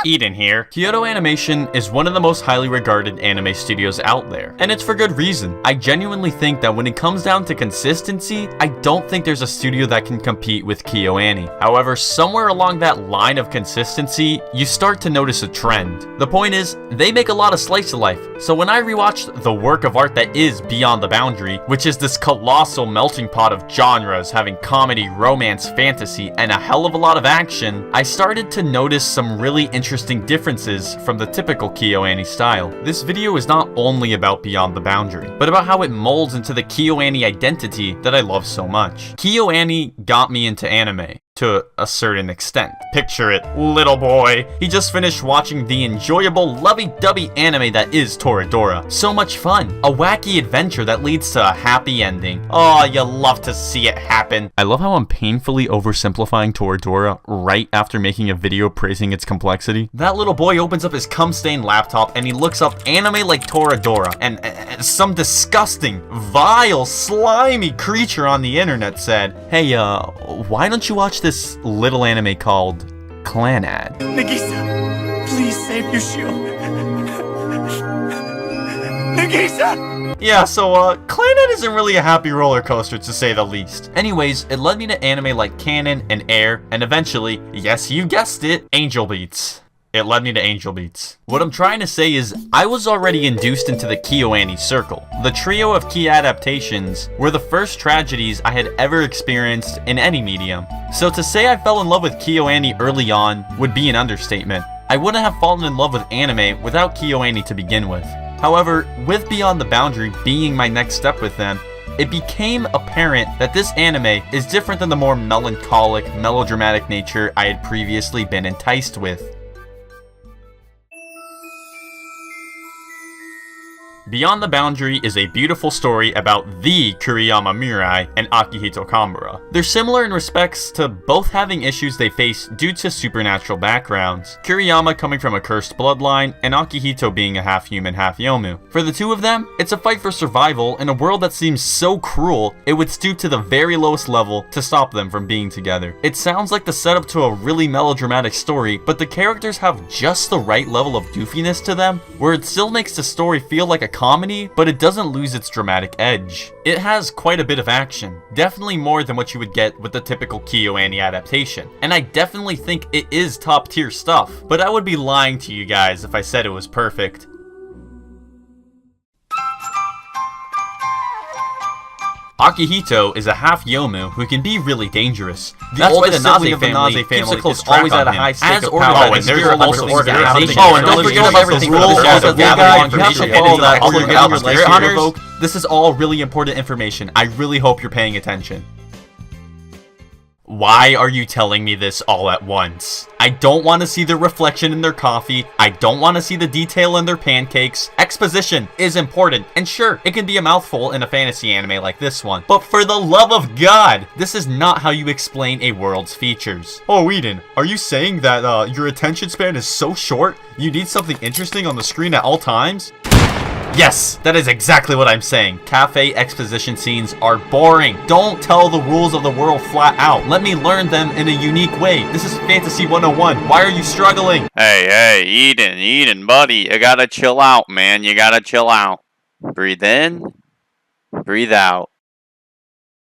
Eden here. Kyoto Animation is one of the most highly regarded anime studios out there, and it's for good reason. I genuinely think that when it comes down to consistency, I don't think there's a studio that can compete with KyoAni. However, somewhere along that line of consistency, you start to notice a trend. The point is, they make a lot of slice of life, so when I rewatched the work of art that is Beyond the Boundary, which is this colossal melting pot of genres having comedy, romance, fantasy, and a hell of a lot of action, I started to notice some really interesting differences from the typical KyoAni style. This video is not only about Beyond the Boundary, but about how it molds into the KyoAni identity that I love so much. KyoAni got me into anime. To a certain extent. Picture it, little boy. He just finished watching the enjoyable, lovey-dovey anime that is Toradora. So much fun. A wacky adventure that leads to a happy ending. Oh, you love to see it happen. I love how I'm painfully oversimplifying Toradora right after making a video praising its complexity. That little boy opens up his cum-stained laptop and he looks up anime like Toradora, and some disgusting, vile, slimy creature on the internet said, "Hey, why don't you watch this little anime called Clannad?" Nagisa, please save your shield. Nagisa! Yeah, so, Clannad isn't really a happy roller coaster, to say the least. Anyways, it led me to anime like Canon and Air, and eventually, yes, you guessed it, Angel Beats. It led me to Angel Beats. What I'm trying to say is, I was already induced into the KyoAni circle. The trio of key adaptations were the first tragedies I had ever experienced in any medium. So to say I fell in love with KyoAni early on would be an understatement. I wouldn't have fallen in love with anime without KyoAni to begin with. However, with Beyond the Boundary being my next step with them, it became apparent that this anime is different than the more melancholic, melodramatic nature I had previously been enticed with. Beyond the Boundary is a beautiful story about the Kuriyama Mirai and Akihito Kamura. They're similar in respects to both having issues they face due to supernatural backgrounds, Kuriyama coming from a cursed bloodline and Akihito being a half-human, half-yomu. For the two of them, it's a fight for survival in a world that seems so cruel it would stoop to the very lowest level to stop them from being together. It sounds like the setup to a really melodramatic story, but the characters have just the right level of goofiness to them, where it still makes the story feel like a comedy, but it doesn't lose its dramatic edge. It has quite a bit of action, definitely more than what you would get with the typical KyoAni adaptation, and I definitely think it is top tier stuff, but I would be lying to you guys if I said it was perfect. Akihito is a half-yomu who can be really dangerous. That's why the Naze family keeps a close track on him. As ordered by the Spirit also organization. Oh, and don't forget about the rules of the guy. You have to follow that or you're getting your Spirit Hunters. This is all really important information. I really hope you're paying attention. Why are you telling me this all at once? I don't want to see the reflection in their coffee. I don't want to see the detail in their pancakes. Exposition is important, and sure, it can be a mouthful in a fantasy anime like this one. But for the love of God, this is not how you explain a world's features. Oh, Eden, are you saying that your attention span is so short, you need something interesting on the screen at all times? Yes, that is exactly what I'm saying. Cafe exposition scenes are boring. Don't tell the rules of the world flat out. Let me learn them in a unique way. This is Fantasy 101. Why are you struggling? Hey, Eden, buddy. You gotta chill out, man. You gotta chill out. Breathe in, breathe out.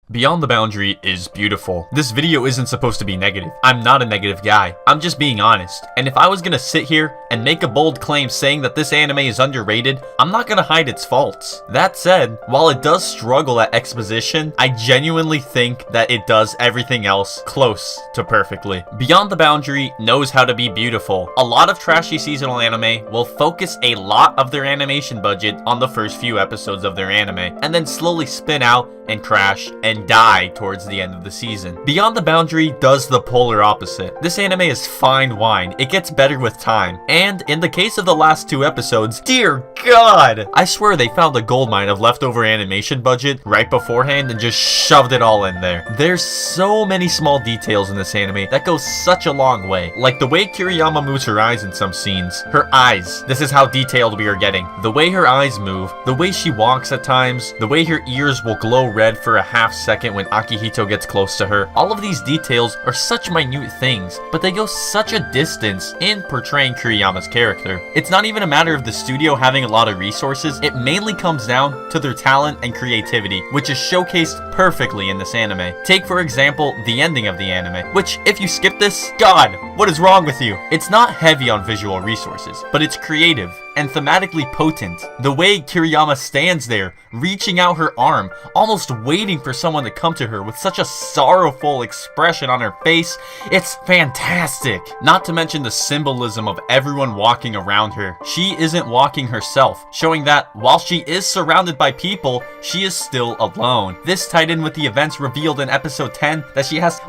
Beyond the Boundary is beautiful. This video isn't supposed to be negative. I'm not a negative guy. I'm just being honest. And if I was gonna sit here and make a bold claim saying that this anime is underrated, I'm not gonna hide its faults. That said, while it does struggle at exposition, I genuinely think that it does everything else close to perfectly. Beyond the Boundary knows how to be beautiful. A lot of trashy seasonal anime will focus a lot of their animation budget on the first few episodes of their anime, and then slowly spin out and crash and die towards the end of the season. Beyond the Boundary does the polar opposite. This anime is fine wine. It gets better with time. And in the case of the last two episodes, dear God, I swear they found a goldmine of leftover animation budget right beforehand and just shoved it all in there. There's so many small details in this anime that go such a long way. Like the way Kiriyama moves her eyes in some scenes. Her eyes. This is how detailed we are getting. The way her eyes move, the way she walks at times, the way her ears will glow red for a half second when Akihito gets close to her. All of these details are such minute things, but they go such a distance in portraying Kiriyama's character. It's not even a matter of the studio having a lot of resources, it mainly comes down to their talent and creativity, which is showcased perfectly in this anime. Take for example, the ending of the anime, which if you skip this, God, what is wrong with you? It's not heavy on visual resources, but it's creative and thematically potent. The way Kiriyama stands there, reaching out her arm, almost waiting for someone to come to her with such a sorrowful expression on her face, it's fantastic. Not to mention the symbolism of everyone walking around her. She isn't walking herself, showing that while she is surrounded by people, she is still alone. This tied in with the events revealed in episode 10 that she has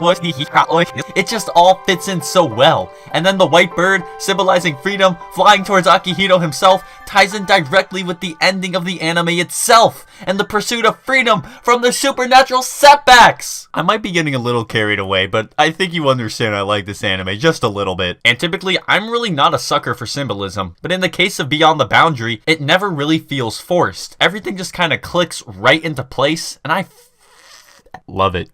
it just all fits in so well. And then the white bird, symbolizing freedom, flying towards Akihito himself, ties in directly with the ending of the anime itself and the pursuit of freedom from the supernatural setbacks. I might be getting a little carried away, but I think you understand I like this anime just a little bit. And typically, I'm really not a sucker for symbolism, but in the case of Beyond the Boundary, it never really feels forced. Everything just kind of clicks right into place, and I love it.